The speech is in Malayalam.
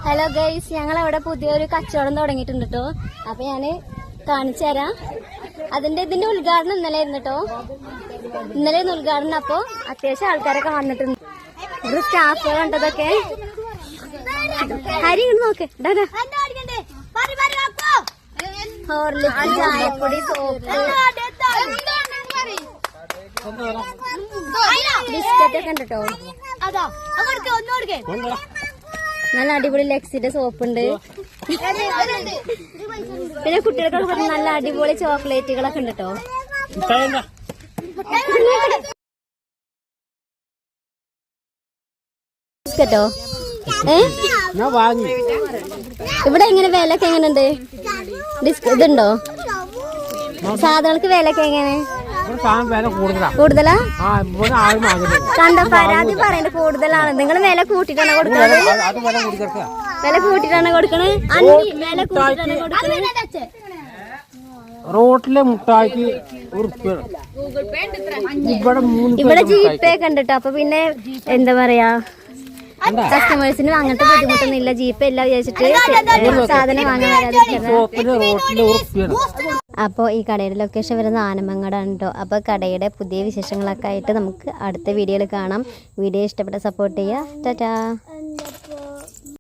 ഹലോ ഗൈസ്, ഞങ്ങൾ അവിടെ പുതിയൊരു കച്ചവടം തുടങ്ങിയിട്ടുണ്ട് കേട്ടോ. അപ്പൊ ഞാന് കാണിച്ചു തരാം. ഇതിന്റെ ഉദ്ഘാടനം ഇന്നലെ ആയിരുന്നു കേട്ടോ. ഇന്നലെ ഉദ്ഘാടനം. അപ്പൊ അത്യാവശ്യം ആൾക്കാരൊക്കെ വന്നിട്ടുണ്ട്. ഇവിടെ സ്റ്റാഫുകൾ കണ്ടതൊക്കെ. ഹരി ഇങ്ങോട്ട് നോക്ക്. ഹോർലിക്സ്, ചായപ്പൊടി, സോപ്പ്, ബിസ്ക്കറ്റ് ഒക്കെ ഉണ്ട് കേട്ടോ. നല്ല അടിപൊളി ലെക്സിന്റെ സോപ്പ് ഉണ്ട്. പിന്നെ കുട്ടികൾക്കൊക്കെ നല്ല അടിപൊളി ചോക്ലേറ്റുകളൊക്കെ ഉണ്ട് കേട്ടോ. ബിസ്ക്കറ്റോ? ഇവിടെ എങ്ങനെ വിലക്ക് എങ്ങനെയുണ്ട്? ഇതുണ്ടോ? സാധനങ്ങൾക്ക് വിലക്ക് എങ്ങനെ? കൂടുതലാ? കണ്ടോ, പരാതി പറയണ്ട കൂടുതലാണ്. നിങ്ങൾ വില കൂട്ടിട്ടാണ് കൊടുക്കുന്നത്? വില കൂട്ടിട്ടാണ് കൊടുക്കണത്? വില കൂട്ടിട്ടാണ് കൊടുക്കണത്. റോട്ടിലെ മുട്ടായിക്ക് ഇവിടെ ജിപേ കണ്ടിട്ടോ. അപ്പൊ പിന്നെ എന്താ പറയാ, കസ്റ്റമേഴ്സിന് അങ്ങനത്തെ ബുദ്ധിമുട്ടൊന്നും ഇല്ല. ജിപേ ഇല്ല വിചാരിച്ചിട്ട് സാധനം വാങ്ങാൻ വരാതിരിക്കുന്നത്. അപ്പോൾ ഈ കടയുടെ ലൊക്കേഷൻ വരുന്നത് ആനമങ്ങാടാണ് കേട്ടോ. അപ്പോൾ കടയുടെ പുതിയ വിശേഷങ്ങളൊക്കെ ആയിട്ട് നമുക്ക് അടുത്ത വീഡിയോയിൽ കാണാം. വീഡിയോ ഇഷ്ടപ്പെട്ട സപ്പോർട്ട് ചെയ്യുക. ടാറ്റാ.